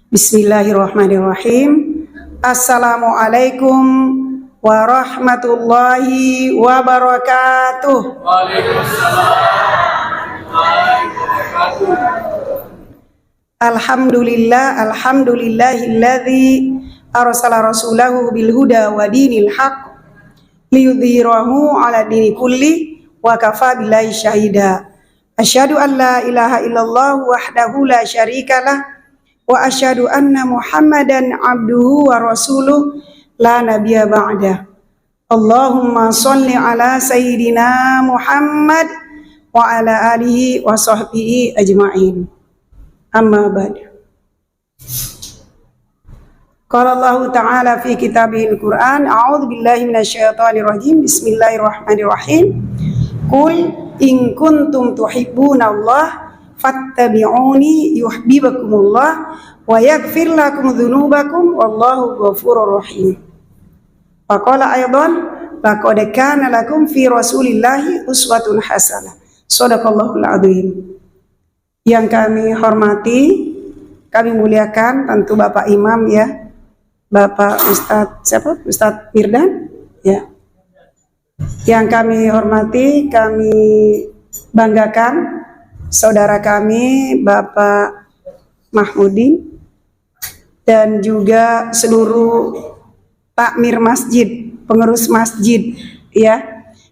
Bismillahirrahmanirrahim. Assalamualaikum warahmatullahi wabarakatuh. Alhamdulillahilladzi arsala rasulahu bil huda wa dinil haq liyudhhirahu ala dini kulli wa kafa billahi syahida. Asyhadu an la ilaha illallah wahdahu la syarikalah wa asyhadu anna Muhammadan abduhu wa rasuluh la nabiyya ba'da. Allahumma sholli ala sayyidina Muhammad wa ala alihi wa sahbihi ajma'in. Amma ba'd. Qala Allah ta'ala fi kitabihil Qur'an, a'udzu billahi minasyaitonir rajim. Bismillahirrahmanirrahim. Qul in kuntum tuhibbunallah fattabi'uni yuhibbukumullah wa yaghfir lakum dzunubakum wallahu ghafurur rahim. Wa qala aidan laqad kana lakum fi rasulillahi uswatun hasanah. Shadaqallahul azim. Yang kami hormati, kami muliakan tentu Bapak Imam ya. Bapak Ustadz siapa? Ustadz Mirdan ya. Yang kami hormati, kami banggakan saudara kami Bapak Mahmudi dan juga seluruh takmir masjid, pengurus masjid ya,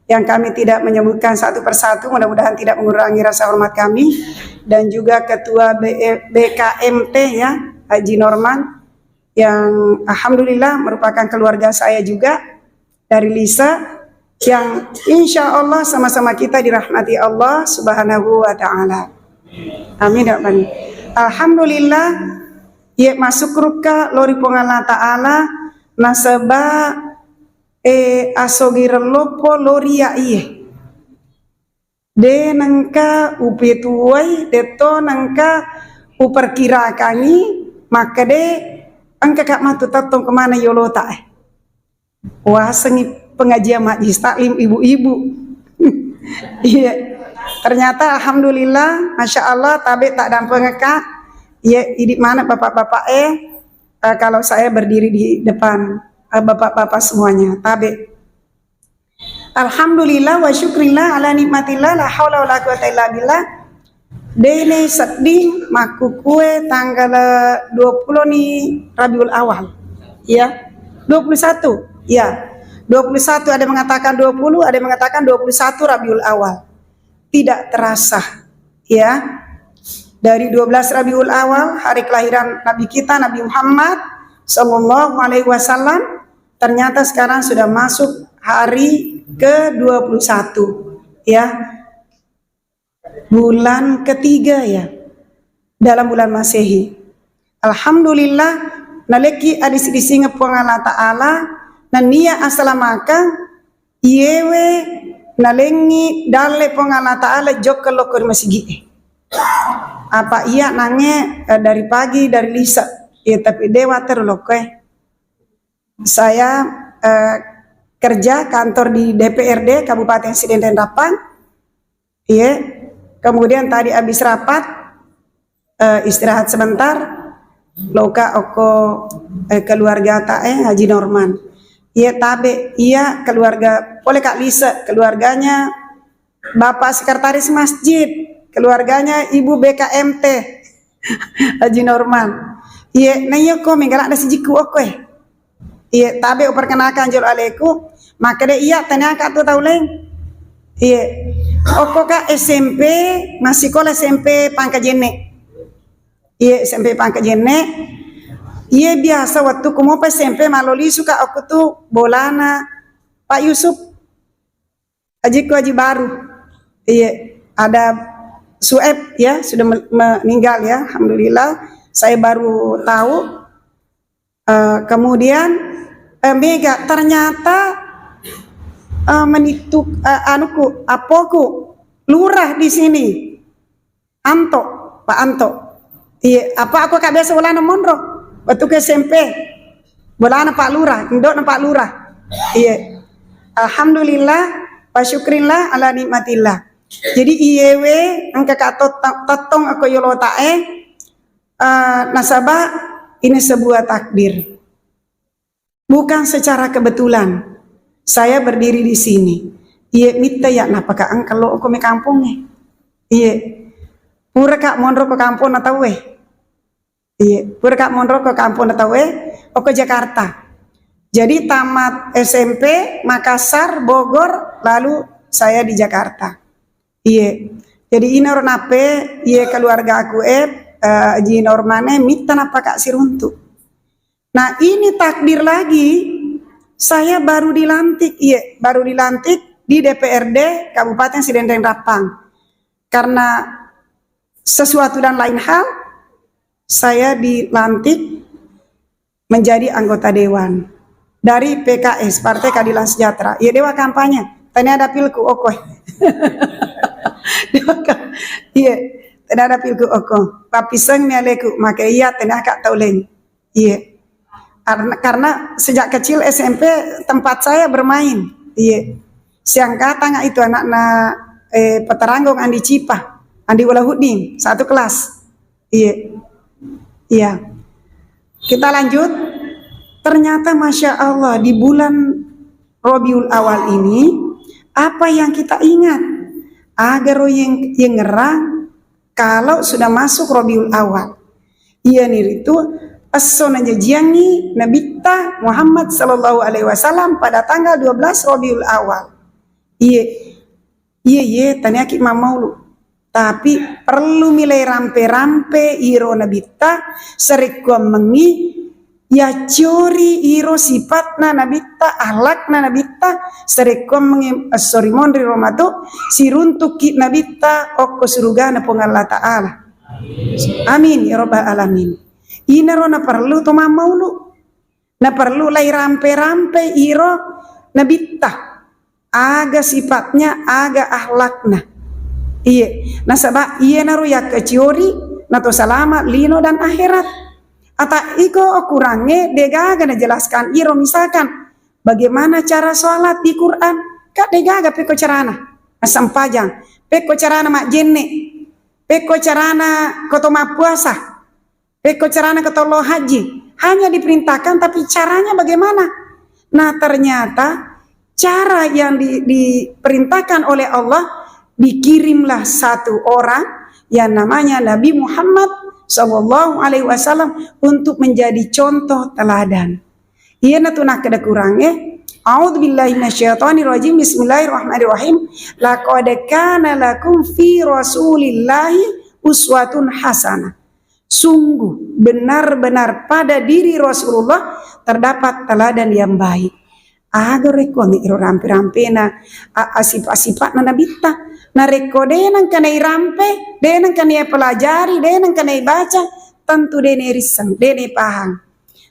yang kami tidak menyebutkan satu persatu, mudah-mudahan tidak mengurangi rasa hormat kami, dan juga ketua BKMT ya, Haji Norman, yang alhamdulillah merupakan keluarga saya juga dari Lisa, yang insya Allah sama-sama kita dirahmati Allah subhanahu wa ta'ala. Amin ya Bani. Alhamdulillah ya masuk ruka lori pongala ta'ala nasaba asogir lopo lori ya iye de nangka upetuai deto nangka uperkirakani maka de angka kak matu tatong kemana yolota wah sengi pengajian majlis taklim ibu-ibu. Iya. Ternyata alhamdulillah, masya Allah, tabe tak dampeng kak. Iya, di mana bapak-bapak kalau saya berdiri di depan bapak-bapak semuanya, tabe. Alhamdulillah wa syukrillah ala nikmatillah la haula wala quwata illa billah. Dene sedih maku kue tanggal 20 nih Rabiul Awal. Ya. 21. Ya. 21 ada mengatakan 20, ada mengatakan 21 Rabiul Awal. Tidak terasa ya. Dari 12 Rabiul Awal, hari kelahiran Nabi kita Nabi Muhammad sallallahu alaihi wasallam, ternyata sekarang sudah masuk hari ke-21 ya. Bulan ketiga ya. Dalam bulan Masehi. Alhamdulillah naleki adis di singa Allah Ta'ala nania asalamaka yewe nalengi dale pongala ta'ala jokka lokor masigi apa iya nange dari pagi dari Lisa ya tapi dewa terloke saya kerja kantor di DPRD Kabupaten Sidendang Rapang ya kemudian tadi habis rapat istirahat sebentar loka oko keluarga tae Haji Norman. Iya tabe, iya keluarga, boleh Kak Lisa, keluarganya Bapak Sekretaris Masjid, keluarganya Ibu BKMT, Haji Norman. Iya, nanya kok menggerak ada sejiku oke. Iya tabe perkenalkan jol aleku, maka deh iya tanya Kak tuh tahu leng. Iya, oko Kak SMP masih sekolah SMP Pangkajene. Iya SMP Pangkajene. Iya biasa waktu ku mau SMP maloli suka aku tuh bolana Pak Yusuf Haji baru. Iya ada Sueb ya sudah meninggal ya alhamdulillah saya baru tahu. Kemudian Mega ternyata menituk anuku apoku lurah di sini Anto Pak Anto. Iya apa aku kak biasa bolana Monro waktu ke SMP, bolana Pak Lurah, indok Pak Lurah. Iya, alhamdulillah, wa syukrillah ala nikmatillah. Jadi iyewe angka katot tatong aku yolotae nasabah ini sebuah takdir. Bukan secara kebetulan saya berdiri di sini. Iya mita ya napaka ang kalau aku me kampung nih. Iya. Pura kak mondro ke kampung atau weh. Iya, pura kak mondro ke kampung atau weh, ke Jakarta. Jadi tamat SMP Makassar, Bogor, lalu saya di Jakarta. Iya. Jadi ini orang apa? Iya keluarga aku ji normane mita napaka siruntu. Nah ini takdir lagi. Saya baru dilantik, iya, baru dilantik di DPRD Kabupaten Sidendeng Rapang. Karena sesuatu dan lain hal, saya dilantik menjadi anggota dewan dari PKS, Partai Keadilan Sejahtera. Ya dewa kampanye, tadi ada pilku okoy. Iya, tadi ada pilku okoy. Papiseng mialeku, maka iya tadi akak tauleng. Iya. Karena sejak kecil SMP tempat saya bermain. Iya. Siang katanya itu anak-anak Peteranggung Andi Cipah, Andi Walahudin, satu kelas. Iya. Iya. Kita lanjut. Ternyata Masya Allah di bulan Rabiul Awal ini apa yang kita ingat? Agar yang ngerang kalau sudah masuk Rabiul Awal. Iya nih itu as-sunnah jajiangi Nabi Muhammad sallallahu alaihi wasallam pada tanggal 12 Rabiul Awal. Iya, tanya ki mamaulu. Tapi perlu milai rampe-rampe iro nabita serikwa mengi ya curi iro sifatna nabita ahlakna nabita serikwa mengi mondri romato siruntuki nabita okko surugana pengalla ta'ala. Amin ya rabbal alamin. Ina ro na perlu to mamaulu. Na perlu lai rampe-rampe iro nabita aga sifatnya aga ahlakna. Iya, nah sebab iya naru ya keciori, nato selamat lino dan akhirat. Ata iko kurangnya degaga na jelaskan iro misalkan bagaimana cara sholat di Quran. Kak degaga peko carana asam pajang, peko carana mak jenne, peko carana kotoma puasa, peko carana ketolo haji. Hanya diperintahkan tapi caranya bagaimana? Nah ternyata cara yang diperintahkan oleh Allah, dikirimlah satu orang yang namanya Nabi Muhammad sallallahu alaihi wasallam untuk menjadi contoh teladan. Iya natuna kada kurangnya. A'udzubillahi minasyaitonirrajim. Bismillahirrahmanirrahim. Laqad kana lakum fi Rasulillahi uswatun hasanah. Sungguh benar-benar pada diri Rasulullah terdapat teladan yang baik. Agar rekoni iro rampe-rampena asip-asipat na nabita. Na reko denang kanai rampe, denang kanai pelajari, denang kanai baca, tentu dene risang, dene pahang.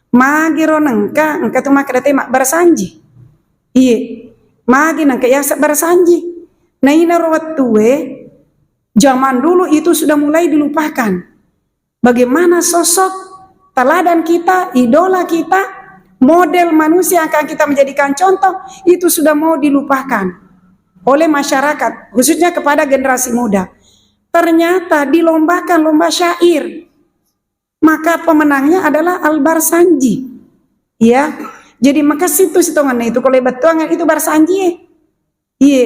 Magiro nangka, engka tu makadate mak bersanji. Iya, magi nangka yasak bersanji. Nah ina rawat tuwe, zaman dulu itu sudah mulai dilupakan. Bagaimana sosok teladan kita, idola kita, model manusia yang akan kita menjadikan contoh, itu sudah mau dilupakan oleh masyarakat, khususnya kepada generasi muda. Ternyata dilombakan lomba syair, maka pemenangnya adalah Al-Barsanji. Ya, jadi maka situ sitongan itu kalau betuangan itu Barsanji. Iya,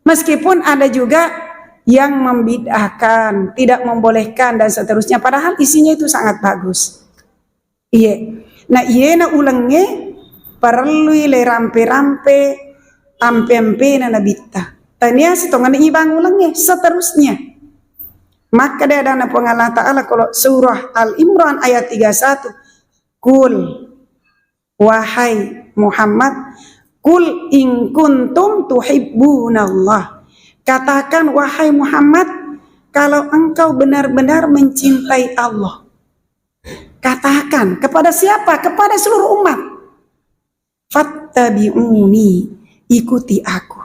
meskipun ada juga yang membid'ahkan, tidak membolehkan dan seterusnya, padahal isinya itu sangat bagus. Iya, nah iya na ulangnya perlu le rampe-rampe ampe-ampe na nabita. Tania sitongan ibang ulangnya seterusnya. Maka dia ada pengalah ta'ala kalau surah Al-Imran ayat 31. Kul wahai Muhammad, kul in kuntum tuhibbunallah. Katakan wahai Muhammad, kalau engkau benar-benar mencintai Allah. Katakan kepada siapa? Kepada seluruh umat. Fattabi'uni, ikuti aku.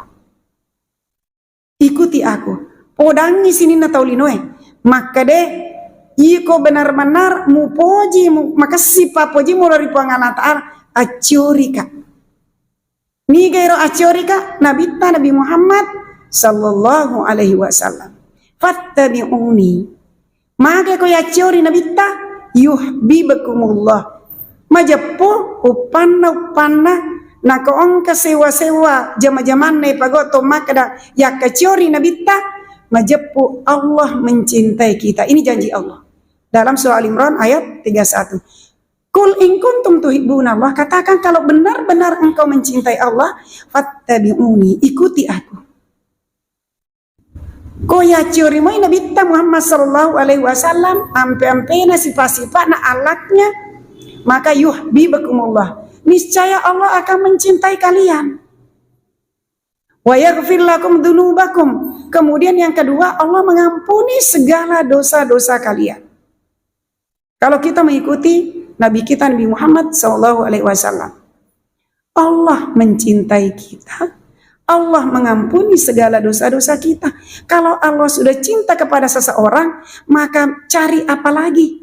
Ikuti aku. Podangi sini na taulinoe. Maka deh iko benar-benar mu poji makasih pa poji mu dari pangala ta'ala aciorika. Ni gairo aciorika Nabi Muhammad sallallahu alaihi wasallam. Fattabi'uni. Maka ko aciori Nabi yuhibbukumullah. Majepo upanna na koong kesewa-sewa jama-jaman ne pagoto makada ya keciori nabitta majepo Allah mencintai kita. Ini janji Allah dalam surah Al-Imran ayat 31. Kul in kuntum tuhibbunallah, katakan kalau benar-benar engkau mencintai Allah, fattabi'uni, ikuti aku. Ko ya ciori moi nabi Muhammad sallallahu alaihi wasallam ampe-ampena sifat-sifat na alaknya, maka yuhibbukumullah, niscaya Allah akan mencintai kalian. Wa yaghfir lakum dzunubakum, kemudian yang kedua Allah mengampuni segala dosa-dosa kalian. Kalau kita mengikuti Nabi kita Nabi Muhammad sallallahu alaihi wasallam, Allah mencintai kita, Allah mengampuni segala dosa-dosa kita. Kalau Allah sudah cinta kepada seseorang, maka cari apa lagi?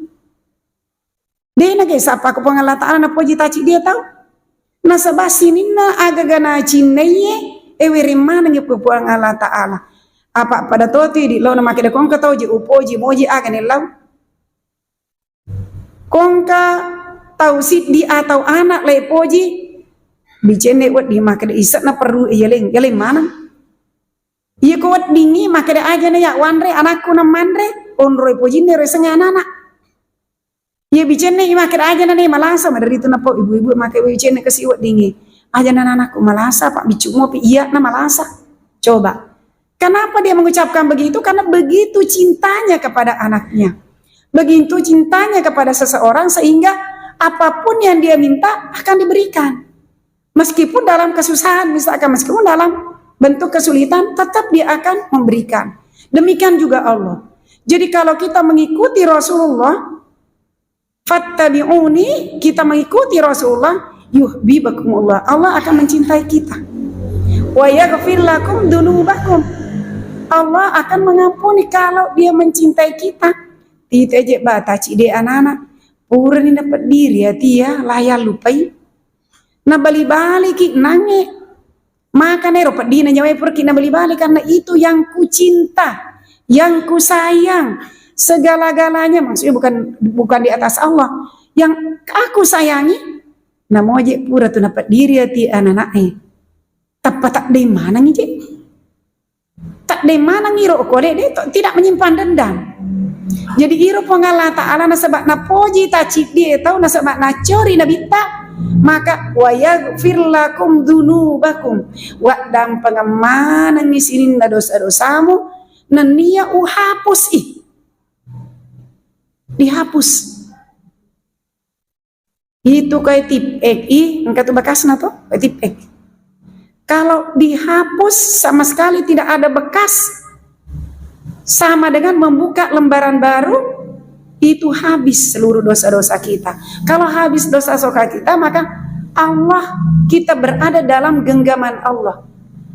Dia na guys, apa ko pangala ta'ala na poji taci dia tahu? Nasa basinin na agagana cineye ewiri mana ngi pangala ta'ala. Apa pada toti di lo na makida kong katau ji upoji moji agane lau. Kongka tausid di atau anak le poji bicene wat di makada isat na perlu yeleng mana iya ko wat dingi makada aja na ya wanre anakku na manre onroy poji ne resenge anak iya bicene makada aja na ne malasa madari itu na po ibu-ibu makada bicene kasi wat dingi aja na anakku malasa pak bicu ngopi iya na malasa. Coba kenapa dia mengucapkan begitu? Karena begitu cintanya kepada anaknya, begitu cintanya kepada seseorang sehingga apapun yang dia minta akan diberikan. Meskipun dalam kesusahan, misalkan meskipun dalam bentuk kesulitan, tetap dia akan memberikan. Demikian juga Allah. Jadi kalau kita mengikuti Rasulullah, fattabi'uni, kita mengikuti Rasulullah, yuhibbukumullah, Allah akan mencintai kita. Wa yaghfir lakum dzunubakum, Allah akan mengampuni kalau dia mencintai kita. Titejek bataci de anak-anak pura ni dapat diri ya tia layak lupai na bali-bali ki nange maka ne ropat dina nyawai pergi na bali-bali karena itu yang ku cinta, yang ku sayang, segala-galanya maksudnya bukan di atas Allah, yang aku sayangi na moje pura tu dapat diri ya tia anak-anak tepat tak de mana ngi tak de mana ngiro kode de tidak menyimpan dendam. Jadi iro pengala ta'ala nasabak na poji tacik dia tahu nasabak na cori nabita, maka wa yaghfir lakum dzunubakum, wa dan pengamanan ngisinin na dosa-dosamu nan nia uhapus dihapus. Itu kayak tip engkau tu bekas na to tip kalau dihapus sama sekali tidak ada bekas, sama dengan membuka lembaran baru, itu habis seluruh dosa-dosa kita. Kalau habis dosa-dosa kita, maka Allah, kita berada dalam genggaman Allah.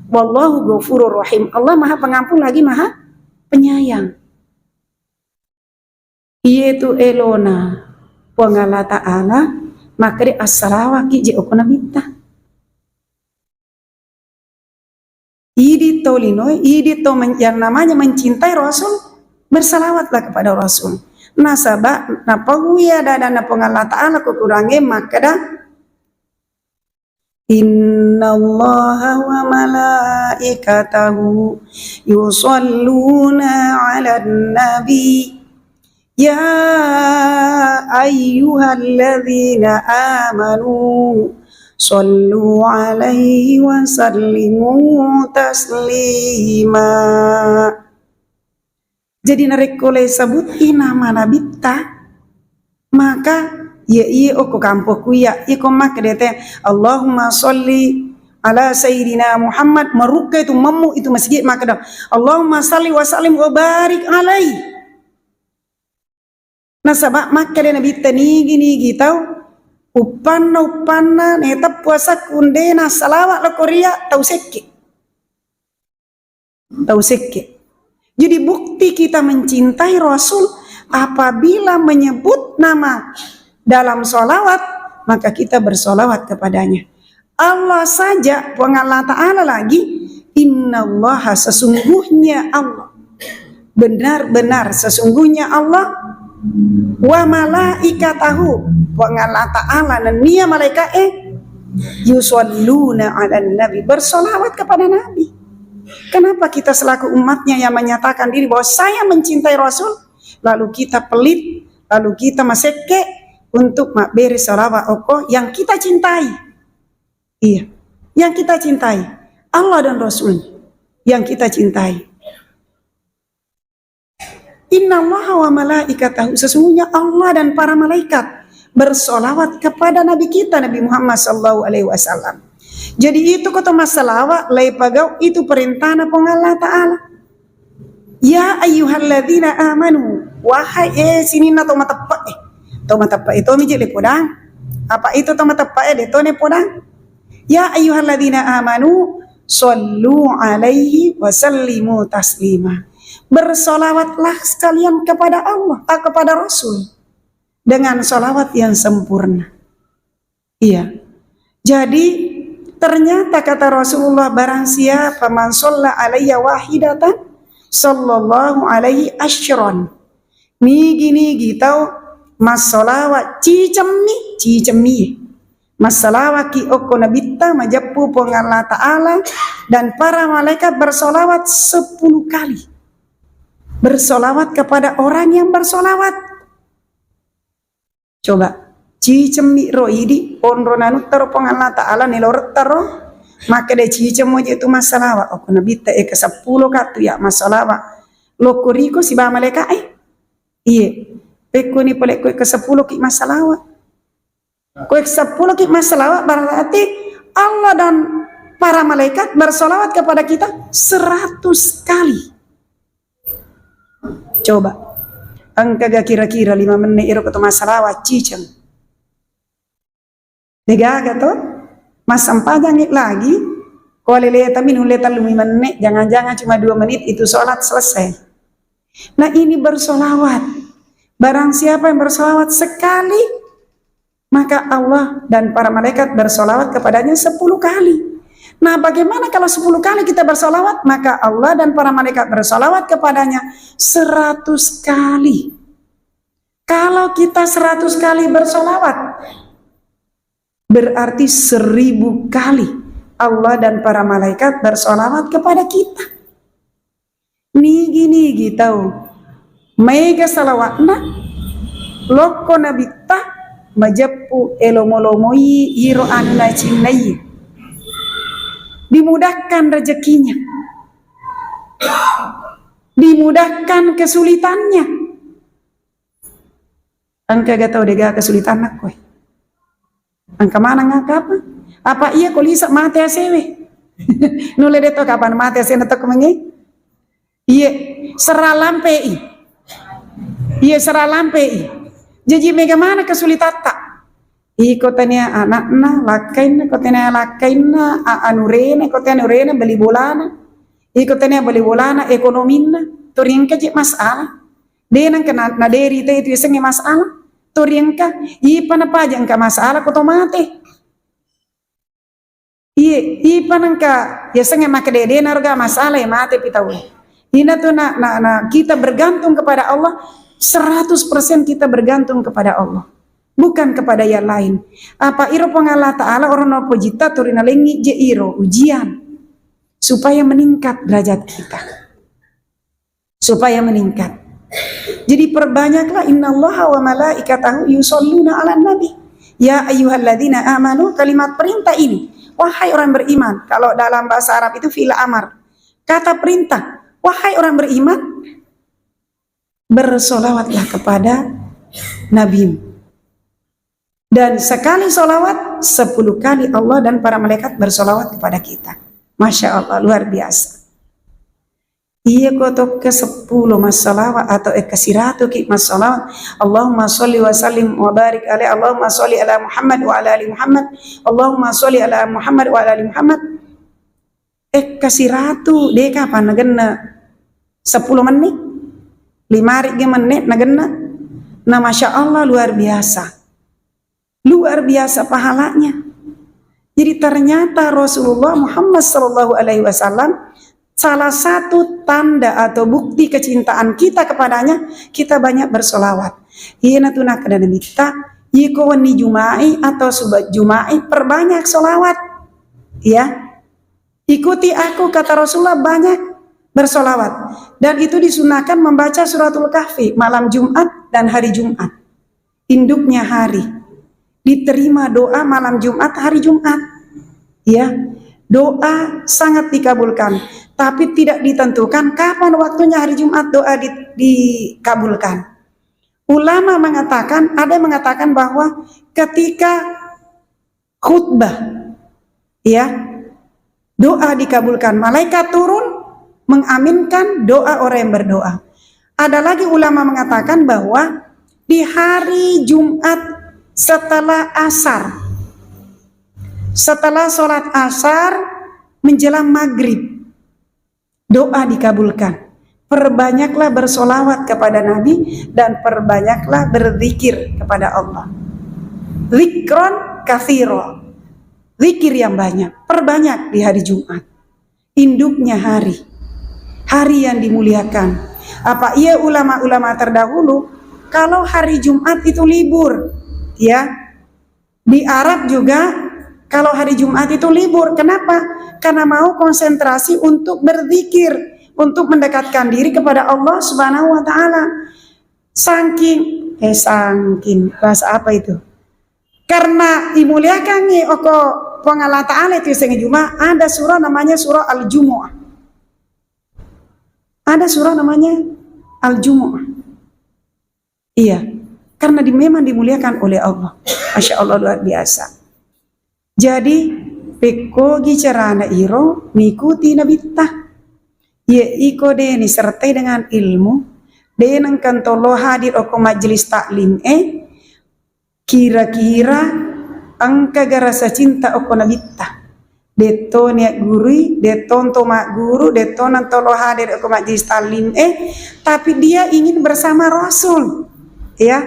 Wallahu ghafurur rahim. Allah maha pengampun lagi maha penyayang. Yaitu elona pengala ta'ala, maka di as-salawaki je okona bita. Idi tolinoi, idi to yang namanya mencintai Rasul, bersalawatlah kepada Rasul. Nasabak napa huya dan napa ngala ta'ala kukurange makada innallaha wa malaikatahu yusalluna 'alan nabi ya ayyuhalladzina amanu sallu alaihi wa sallimu taslima. Jadi narekole sebut nama nabita, maka ya iya oko kampoku ya iko mak dete Allahumma sholli ala sayyidina Muhammad, meruka itu memu itu masjid maka dah Allahumma sholli wa sallim wa barik alaihi. Nasabak maka dia nabita nigi tahu upanna neta puasa kundena salawat la Korea tau sekke. Jadi bukti kita mencintai Rasul apabila menyebut nama dalam sholawat, maka kita bersolawat kepadanya. Allah saja pengala ta'ala lagi, innallaha sesungguhnya Allah, benar-benar sesungguhnya Allah wa malaikatahu wa Allah ta'ala dan nia malaikat yusalluna 'alan nabi, bersolawat kepada nabi. Kenapa kita selaku umatnya yang menyatakan diri bahwa saya mencintai Rasul, lalu kita pelit, lalu kita maseke untuk beri salawat oko yang kita cintai? Iya, yang kita cintai Allah dan Rasul yang kita cintai. Innallaha wa malaikatahu, sesungguhnya Allah dan para malaikat bersolawat kepada Nabi kita Nabi Muhammad sallallahu alaihi wasallam. Jadi itu kata masalah lay pagau itu perintah na pong Allah Ta'ala. Ya ayyuhalladzina amanu, wahai sini na to matappa itu miji le podang. Apa itu to matappa de to ne podang? Ya ayyuhalladzina amanu sallu alaihi wa sallimu taslima. Bersolawatlah sekalian kepada Allah, kepada Rasul dengan solawat yang sempurna. Iya. Jadi ternyata kata Rasulullah, barang siapa man shalla alayya wahidatan sallallahu alaihi asyran. Nigi tau mas solawat cicemi. Mas solawat ki okko nabitta majappu pong Allah Ta'ala dan para malaikat bersolawat 10 kali. Bersolawat kepada orang yang bersolawat. Coba cicemi roidi onronanu taro pong Allah Ta'ala nilor taro maka de cicemo je itu masalah aku nabita ke 10 katu ya masalah lo kuriko si ba malaikat iye peko ni pole ko ke 10 ki masalah ko ke 10 ki masalah berarti Allah dan para malaikat bersolawat kepada kita 100 kali. Coba angka ga kira-kira 5 menit iro ketu masalah cicem degaga to mas empajangit lagi kalau leleta minum leta 5 menit jangan-jangan cuma 2 menit itu sholat selesai. Nah ini bersolawat, barang siapa yang bersolawat sekali maka Allah dan para malaikat bersolawat kepadanya 10 kali. Nah bagaimana kalau 10 kali kita bersolawat, maka Allah dan para malaikat bersolawat kepadanya 100 kali. Kalau kita 100 kali bersolawat, berarti 1000 kali Allah dan para malaikat bersolawat kepada kita. Nigi tahu mega salawatna loko nabita majappu elomolomoi iro anna cinnai. Dimudahkan rezekinya, dimudahkan kesulitannya. Angka gak tahu dega kesulitan aku. Angka mana ngaka apa? Apa iya kolisa mati asewe? Nule deto kapan mati asewe netok mengi? Iya seralampe. Iya seralampe. Jadi mega mana kesulitan tak? Kotanya anakna lakaina kotanya lakaina anurena kotanya anurena beli bolana kotanya beli bolana ekonomina turingka je masalah denang kena naderi te itu senge masalah turingka pana pajang ka masalah kotomate panangka ya senge make dede narga masalah ya mate pitawe ina tuh na kita bergantung kepada Allah 100% kita bergantung kepada Allah, bukan kepada yang lain. Apa iro pengala Ta'ala orang no pojita turina lengi je iro ujian supaya meningkat derajat kita, supaya meningkat. Jadi perbanyaklah innallaha wa malaikatahu yusholluna 'alan nabi ya ayyuhalladzina amanu. Kalimat perintah ini, wahai orang beriman, kalau dalam bahasa Arab itu fi'il amar, kata perintah, wahai orang beriman, bersolawatlah kepada nabi. Dan sekali solawat 10 kali Allah dan para malaikat bersolawat kepada kita. Masya Allah, luar biasa. Iya kotok ke 10 masalawat atau ke 100 ki masalawat. Allahumma sholli wa sallim wa barik alaihi. Allahumma sholli ala Muhammad wa ala ali Muhammad. Allahumma sholli ala Muhammad wa ala ali Muhammad. Ke 100 deh kapan nagenna 10 menit 5 menit nagenna. Nah Masya Allah luar biasa. Luar biasa pahalanya. Jadi ternyata Rasulullah Muhammad SAW salah satu tanda atau bukti kecintaan kita kepadanya, kita banyak bersolawat. Iya na tunak dan minta iko wani jumai atau subat jumai perbanyak solawat. Ya, ikuti aku kata Rasulullah banyak bersolawat. Dan itu disunahkan membaca suratul kahfi malam Jumat dan hari Jumat. Induknya hari. Diterima doa malam Jumat hari Jumat. Ya, doa sangat dikabulkan. Tapi tidak ditentukan kapan waktunya hari Jumat doa dikabulkan. Ulama mengatakan, ada yang mengatakan bahwa ketika khutbah, ya, doa dikabulkan, malaikat turun mengaminkan doa orang yang berdoa. Ada lagi ulama mengatakan bahwa di hari Jumat setelah asar, setelah sholat asar menjelang maghrib, doa dikabulkan. Perbanyaklah bersolawat kepada Nabi dan perbanyaklah berzikir kepada Allah. Zikron katsiro, zikir yang banyak, perbanyak di hari Jumat. Induknya hari, hari yang dimuliakan. Apa iya ulama-ulama terdahulu kalau hari Jumat itu libur, ya. Di Arab juga kalau hari Jumat itu libur. Kenapa? Karena mau konsentrasi untuk berzikir, untuk mendekatkan diri kepada Allah Subhanahu wa taala. Saking bahasa apa itu? Karena dimuliakan nih oko Allah taala itu sing Jumat, ada surah namanya surah Al-Jumu'ah. Ada surah namanya Al-Jumu'ah. Iya, karena memang dimuliakan oleh Allah. Masya Allah luar biasa. Jadi pekogi carana iro mikuti nabitah. Ye iko de ni sertai dengan ilmu. De nang kantolo hadir oko majelis taklim kira-kira angka garasa cinta oko nabitah. Deto niat guru, deton tomak guru, deton nantolo hadir oko majelis taklim tapi dia ingin bersama Rasul. Ya,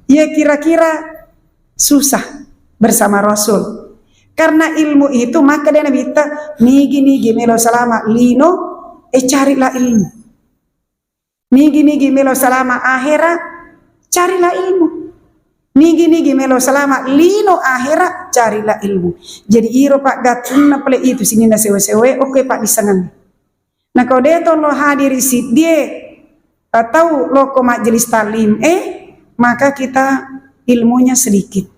ya kira-kira susah bersama Rasul. Karena ilmu itu maka dia nabita nigi melo salama lino carilah ilmu. Nigi melo salama akhirat carilah ilmu. Nigi melo salama lino akhirat carilah ilmu. Jadi iro pak gatun na pale itu sini na sewe-sewe oke pak disangan. Nah kau dia tolo hadiri si dia atau loko majelis talim maka kita ilmunya sedikit.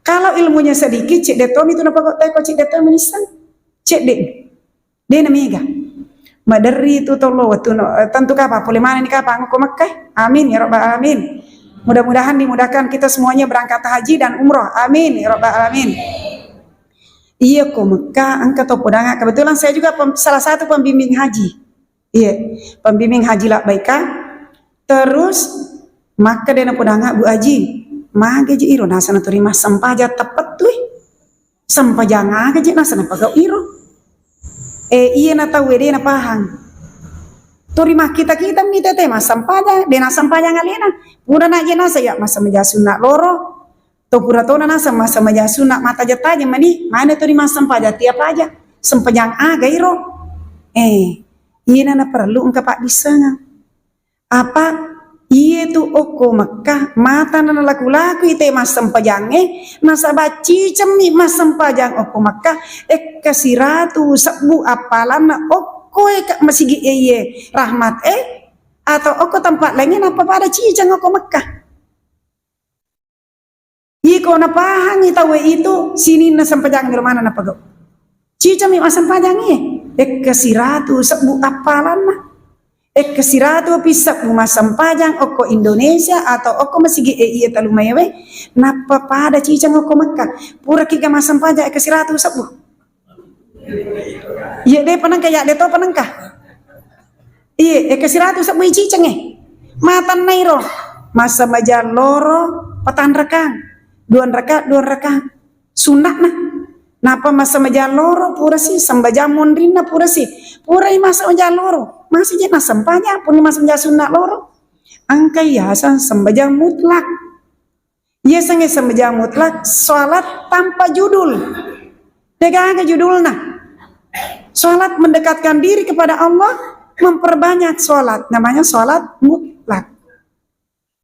Kalau ilmunya sedikit, cek detom itu napa kok teko cek detom menisan? Cek de namiga. Madari itu tolo waktu tentu kapa boleh mana nih kapa ngoko Makkah? Amin ya rabbal alamin. Mudah-mudahan dimudahkan kita semuanya berangkat haji dan umroh. Amin ya rabbal alamin. Iya kok Mekah angkat topo danga. Kebetulan saya juga salah satu pembimbing haji. Iya, pembimbing haji lah baikah. Terus maka dia podanga Bu Haji. Mage je iro nasa na terima sampaja tepat tuh. Sampaja ngaga je nasa na pagau iro. Iya na tahu dia na pahang. Terima kita mita tema sampaja, dena sampaja ngalena. Pura na je nasa ya masa majasun nak loro. To pura to na nasa masa majasun nak mata jataja mani. Mana terima sampaja tiap aja. Sampaja ngaga iro. Iya na perlu engkau pak disana. Apa? Iya tu oko Mekah mata nana laku-laku ite mas sempajange nasaba cicemi mas sempajang oko Mekah kasiratu sabu apalan oko masih iye rahmat atau oko tempat lainnya apa pada cicang oko Mekah. Iko na pahang itawe itu sini na sempajang di mana na pago. Cicemi mas sempajange kasiratu sabu apalan kesiratu pisap rumah sampajang oko Indonesia atau oko masih iya talumayawe napa pada cicang oko Mekah pura kika mas sampajang kesiratu sabu iya deh penangka ya deh to penangka iya kesiratu sabu cicang matan nairo masa majan loro patan rekang dua rekang sunat nah napa masa majan loro pura sih sambajang mondrina pura sih pura masa majan loro masih jena sempanya pun mas menjadi sunat loro angkai yasan sembajang mutlak ya sange sembajang mutlak salat tanpa judul degang judulna salat mendekatkan diri kepada Allah memperbanyak salat namanya salat mutlak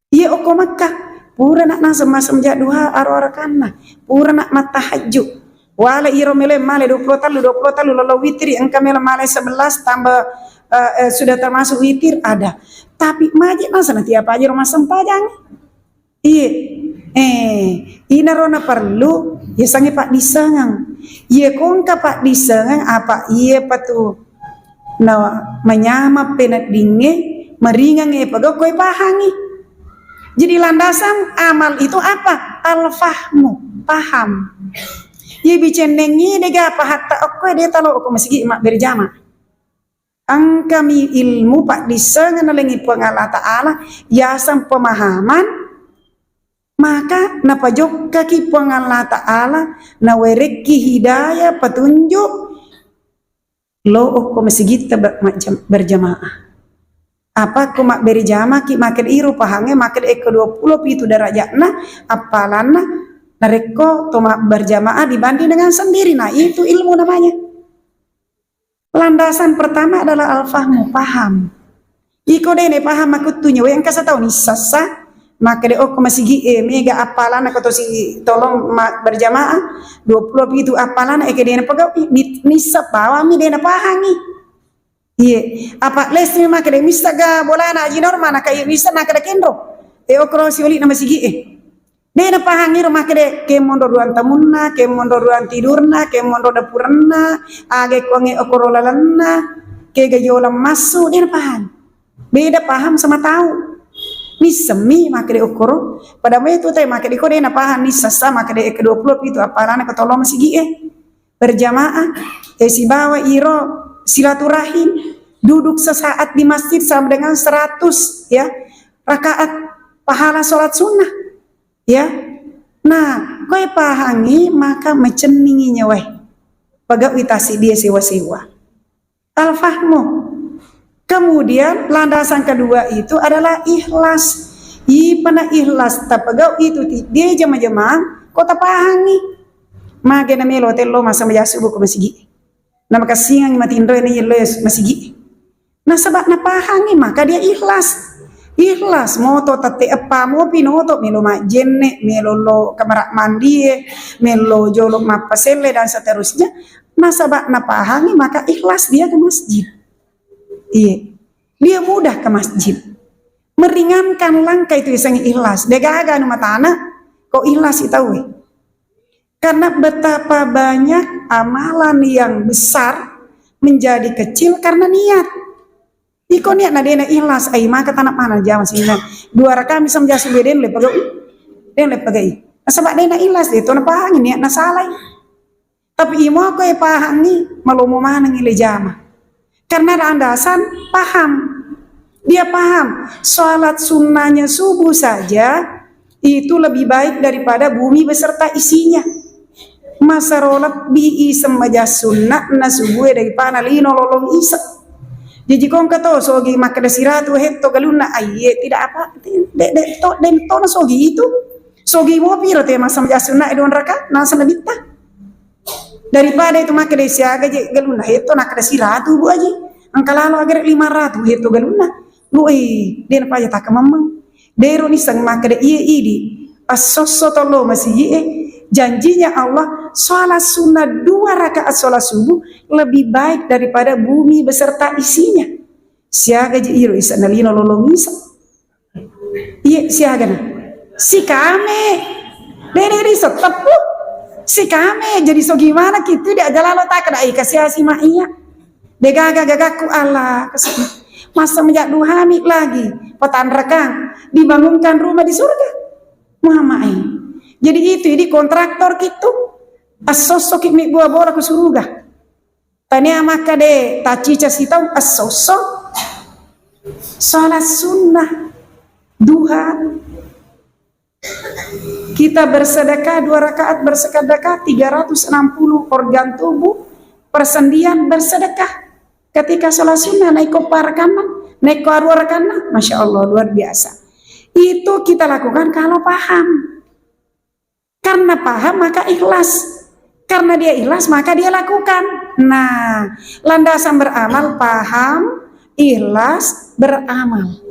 Iya oko Makkah pura nak nasa masam jadduha aro kana pura nak matahajud wala iro mele male 20 talu lalu witri engka mele male 11 tambah sudah termasuk witir ada tapi majik masa nanti apa aja rumah sempajang iya ina rona perlu ya sange pak disengang iya kongka pak disengang apa iya patu na menyama penat dinge meringang pagaw koy pahangi. Jadi landasan amal itu apa? Al-fahmu, paham. Ye bicenengi dega pahatta okoy de talo ko masigi mak berjama. Ang kami ilmu pak disengan lengi pengalah ta'ala yasan pemahaman maka napajok kaki pengalah ta'ala na wereki hidayah petunjuk lo ko masigi berjamaah. Apa ku mak beri jama ki makin iru pahange makin eko 20 pitu derajatna apalana nareko to mak berjamaah dibanding dengan sendiri. Nah itu ilmu namanya. Landasan pertama adalah al-fahmu, paham. Iko dene paham aku tunyo yang kasa tahu ni sasa maka de oko masigi mega apalana ko to si tolong mak berjamaah 20 pitu apalana eke dene pagaw ni sabawa mi dene pahangi. Iya, apa les ni mak de mista ga bola na ji normal na kay mista na kada kendro. Okro si uli na masigi De na pahangi mak de ke mondo ruan tamunna, ke mondo ruan tidurna, ke mondo dapurna, age konge okro lalanna, ke gayola masu de na paham. Beda paham sama tahu. Ni semi mak de okro, pada me tu tay mak de ko de na paham ni sasa mak de ke 20 itu apalana ko tolong masigi berjamaah si bawa iro silaturahim duduk sesaat di masjid sama dengan 100 ya rakaat pahala sholat sunnah ya. Nah kowe pahangi maka menceninginya weh pagaw itasi dia sewa-sewa al-fahmu. Kemudian landasan kedua itu adalah ikhlas. Ipana ikhlas tapagaw itu dia jama-jama kota pahangi magena melo tello masa majasubu ko masigi na makasingang matindo ni yelo masigi. Nah sebab na pahangi maka dia ikhlas. Ikhlas moto tate apa mo pinoto melo majenne melo lo kamar mandi melo jolok mapasele dan seterusnya. Nah sebab na pahangi maka ikhlas dia ke masjid. Iya. Dia mudah ke masjid. Meringankan langkah itu yang ikhlas. Degaga nu matana kok ikhlas itawe. Karena betapa banyak amalan yang besar menjadi kecil karena niat. Iko niat nadena ikhlas ai maka tanak mana jam sina. 2 rakaat bisa menjadi beden le pagai. Den le pagai. Sebab dena ikhlas itu na pahangi niat na salai. Tapi imo ko e pahangi malumo mana ngile jama. Karena landasan paham. Dia paham salat sunnahnya subuh saja itu lebih baik daripada bumi beserta isinya. Masarolat bi semaja sunnah na subuh daripada lino lolong isa. Jadi kong kato sogi maka desiratu hetto galuna aye tidak apa den to na sogi itu sogi mo piro te masa semaja sunnah edon raka na sanabita. Daripada itu maka desiaga je galuna hetto na desiratu bu aji. Angkalalo agar 500 hetto galuna. Lu den pa ya tak mamang. Dero ni sang maka de iye idi asoso tolo masih janjinya Allah sholat sunnah 2 rakaat sholat subuh lebih baik daripada bumi beserta isinya. Siaga je iro isa nalino lolong isa. Iya siaga na. Si kame. Dere riso tepu. Si kame jadi so gimana gitu dia jalalo tak ada kasih asima iya. Degaga-gagaku Allah kesana. Masa menjak duhamik lagi petan rekang dibangunkan rumah di surga. Muhammad. Jadi itu ini kontraktor gitu. Asosok ini gua bora ke surga. Tanya maka de tacica sitau asosok salat sunnah duha. Kita bersedekah 2 rakaat bersedekah 360 organ tubuh persendian bersedekah. Ketika sholat sunnah naik kopar kanan, naik keluar kanan, masya Allah luar biasa. Itu kita lakukan kalau paham. Karena paham maka ikhlas. Karena dia ikhlas maka dia lakukan. Nah, landasan beramal paham, ikhlas, beramal.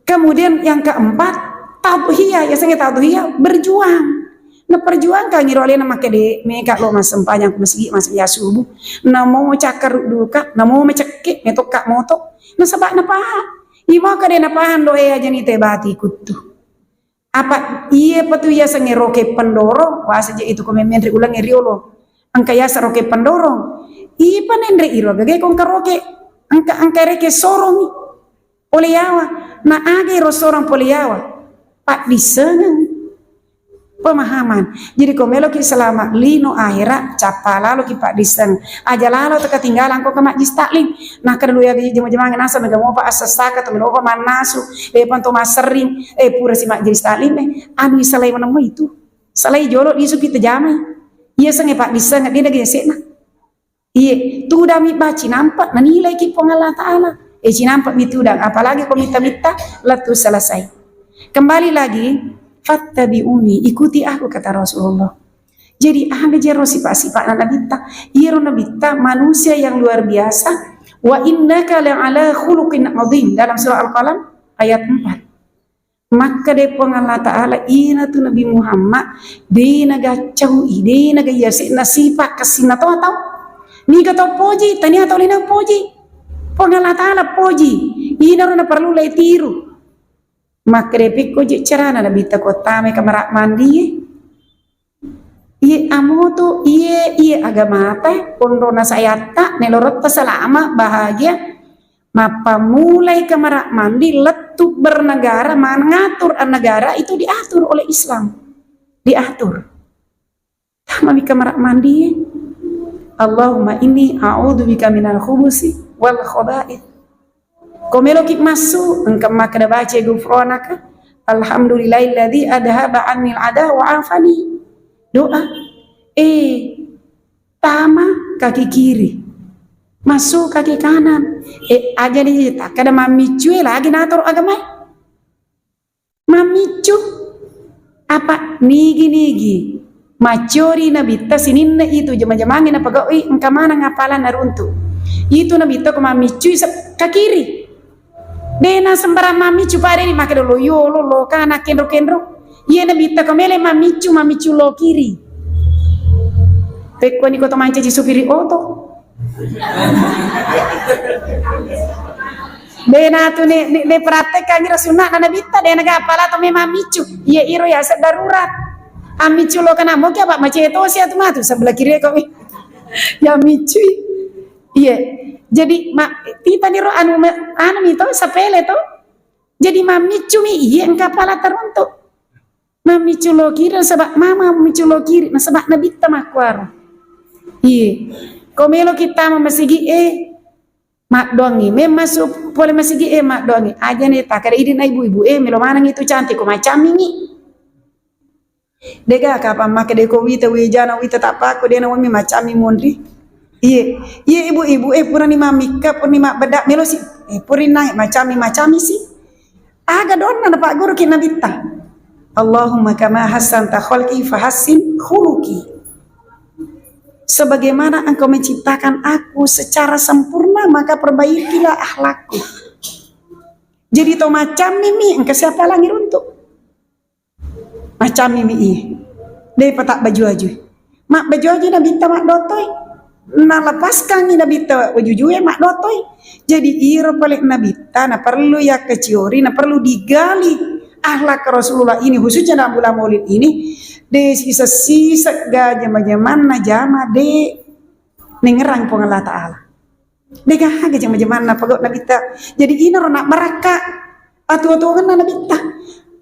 Kemudian yang keempat, tadhiyah, ya sange tadhiyah, berjuang. Na perjuang ka ngiro le na makede me ka lo mas sempanyang masigi mas ya subuh. Na mau cakar duka, na mau mecekik metok ka moto. Na sabak na paha. Ima ka de na pahan do aja ni te bati kutu. Apa iya patu ya sange roke pendorong, wa saja itu ko menteri ulang riolo. Angka ya roke pendorong. Ipa nendre iro gage kong karoke angka reke sorong Poliawa, na age rosorang Poliawa, pak disengang pemahaman. Jadi komelo ki selama lino akhirat capala lo ki pak diseng. Aja lalo te ketinggalan kok ke majlis taklim. Nah kedua ya jema-jema nasa mega mo pa asasaka to meno manasu panto masering pura si majlis taklim anu salai menemu itu. Salai jolo isu kita jamai. Iya sange pak diseng dia lagi sekna. Iya, tu dah mi baci nampak na nilai ki Allah Taala. Nampak itu dan apalagi kau minta-minta lalu selesai. Kembali lagi, fattabi'uni, ikuti aku kata Rasulullah. Jadi ada jero sifat-sifat nabita, iro nabita manusia yang luar biasa. Wa innaka la'ala khuluqin 'adzim dalam surah Al-Qalam ayat 4. Maka de Allah Taala ina tu Nabi Muhammad de naga caui de naga yasi nasifa kasina tahu ni kata poji tani atau lina poji Allah Ta'ala poji ina rona perlu lay tiru makrepik ko je carana na bita ko tame kamera mandi iye amoto iye agama ta pondo na sayata nelorot selama bahagia mapa mulai kamera mandi letup bernegara mengatur negara itu diatur oleh Islam diatur mami kamera mandi Allahumma inni a'udzubika minal khubusi wal khaba'ith. Komelo kik masuk engkau maka baca gufranaka alhamdulillahilladzi adhaba 'annil ada wa afani. Doa tama kaki kiri masuk kaki kanan aja nih tak kada mamicu lagi nator agama mamicu apa nigi macori nabita sininna itu jama-jamangin apa goi engka mana ngapalan naruntu itu nabita ko mamicu ka kiri dena sembarang mamicu pare ni make lo yo lo kana kendro iya nabita ko mele mamicu lo kiri pekko ni ko to manci supiri oto dena tu ne praktek kan sunat na nabita dena ga pala to me mamicu iya iro ya darurat amicu lo kana mo kya pak maceto si atu matu sebelah kiri kok ya micu iya jadi kita niro anu itu sepele to jadi mamicu mi iya engka pala teruntuk mamicu lo kiri sebab mama mamicu lo kiri na sebab nabita makwar iya komelo kita masigi mak dongi me masuk boleh masigi mak dongi aja nih tak ada idin ibu-ibu melo manang itu cantik kok macam ini dega kapan make deko wita wijana wita tapako dena wami macam mondri iye ibu-ibu purani mamika purani mak bedak melo si purani naik macam si aga donna na pak guru kina bitta Allahumma kama hassanta khalqi fahassin khuluqi sebagaimana engkau menciptakan aku secara sempurna maka perbaikilah akhlakku jadi to macam mimi engkau siapa lagi untuk macam mimi deh petak baju aju mak baju aju na binta mak dotoi na lepaskan ni na binta baju aju mak dotoi jadi iro pelik na binta na perlu ya keciori na perlu digali akhlak Rasulullah ini khususnya dalam bulan Maulid ini de sisa ga jama-jaman na jama de nengerang pong Allah Ta'ala de ga jama-jaman na pagod na binta jadi ino nak meraka atu-atuan na binta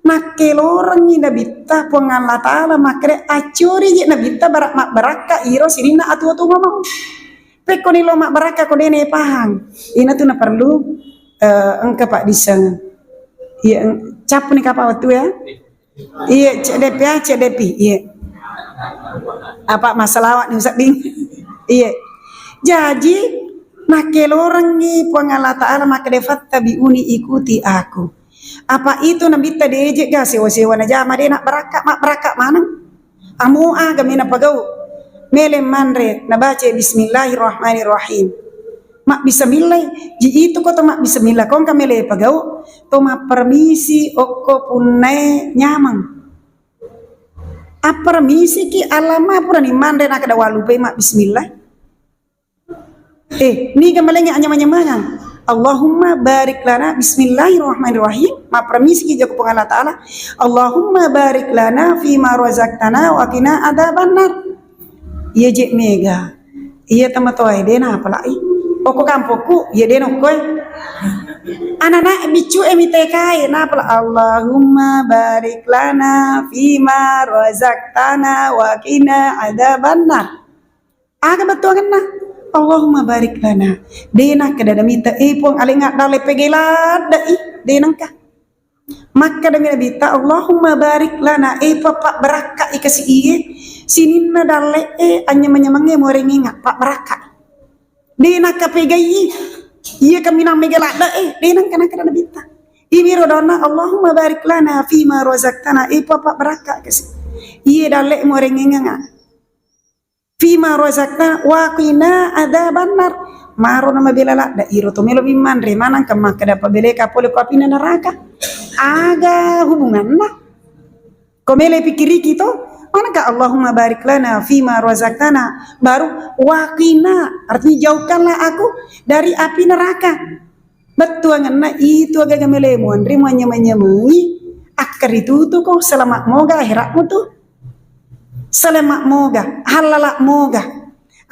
make lorang ni nabita pong Allah Ta'ala makre acuri je nabita barak mak baraka iro sirina atu-atu ngomong peko ni lo mak baraka ko dene pahang ina tu na perlu engka pak disang iya cap ni kapa waktu ya iya CDP iya apa masalah ni usah ding iya jadi make lorang ni pong Allah Ta'ala makre fattabi'uni ikuti aku apa itu nabita deje ga sewa-sewa na jama de nak beraka mana amu gamina pagau mele manre na baca bismillahirrahmanirrahim mak bismillah ji itu ko to mak bismillah kon kamele pagau to mak permisi okko punai nyamang a permisi ki alama pura ni mande nak ada walupe mak bismillah ni gamalenge anyam-anyam Allahumma barik lana bismillahirrahmanirrahim ma permisi ki joko Allah taala Allahumma barik lana fi ma razaqtana wa qina adzabannar iya je mega iya tamatoy dena apalai poko kampoku ya deno koy anana bicu emite kai na pala Allahumma barik lana fima razaqtana wa qina adzabannar aga betuangan na Allahumma barik lana dena kada mita pong alinga dale pegelad dai denangka maka demi bita Allahumma barik lana papa beraka ikasi iye sininna dale anya menyemange morenginga pak beraka dena kapegai iya kami nang megalada dena kana kana bita imiro dona Allahumma barik lana fi ma razaqtana papa beraka kasi iya dale morenginga fi ma razaqtana wa qina adzabannar maro nama belala da iro to melo biman re manang kama kada pabele ka pole ko apina neraka aga hubungan lah komele pikiri kito manakah Allahumma barik lana fima razaqtana baru waqina artinya jauhkanlah aku dari api neraka betuangan itu agak melemu andre menyemangi akar itu tuh kok selamat moga akhiratmu tuh selamat moga halalak moga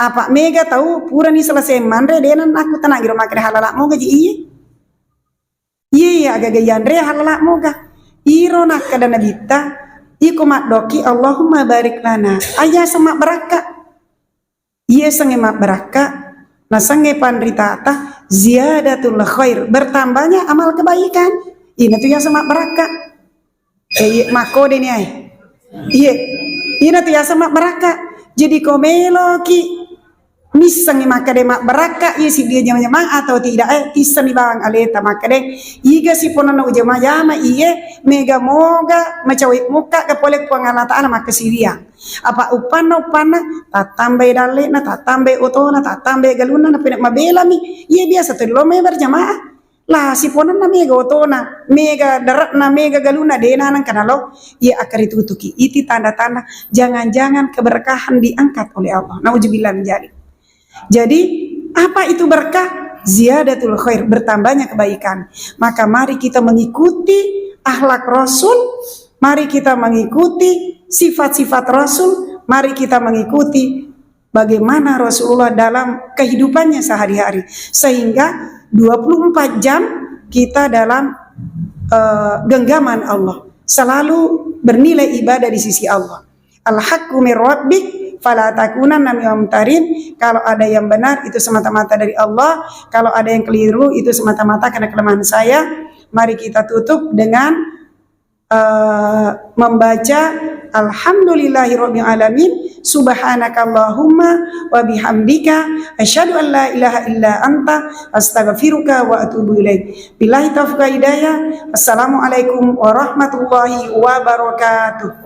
apa mega tahu pura ni selesai mandre denan aku tanah giro makre halalak moga ji iya agak gayandre halalak moga iro nak kada nabita iko mak doki Allahumma barik lana ayah sama beraka iya sange mak beraka na sange pandritata ziyadatul khair bertambahnya amal kebaikan ini tuh ya sama beraka mako deni ay iya ini tuh ya sama beraka jadi komelo ki misangi maka de mak beraka iya si dia jama atau tidak tisan di bawang aleta maka de iga si ponana ujama jama iye mega moga macawi muka ke polek puangala taala maka siria apa upana tatambe dale na tatambe otona tatambe galuna na penak mabela mi iye biasa tuh lo me berjamaah lah si ponana mega otona mega darat na mega galuna dena nang kanalo iye akar itu tuki iti tanda-tanda jangan-jangan keberkahan diangkat oleh Allah nauzubillah menjadi. Jadi apa itu berkah? Ziyadatul khair, bertambahnya kebaikan. Maka mari kita mengikuti akhlak Rasul, mari kita mengikuti sifat-sifat Rasul, mari kita mengikuti bagaimana Rasulullah dalam kehidupannya sehari-hari. Sehingga 24 jam kita dalam genggaman Allah, selalu bernilai ibadah di sisi Allah. Al-haqqu mir rabbik fala takunanna minal mumtarin. Kalau ada yang benar itu semata-mata dari Allah, kalau ada yang keliru itu semata-mata karena kelemahan saya. Mari kita tutup dengan membaca alhamdulillahirabbil alamin subhanakallahumma wa bihamdika asyhadu an la ilaha illa anta astaghfiruka wa atubu ilaik. Billahi taufiq hidayah. Assalamualaikum warahmatullahi wabarakatuh.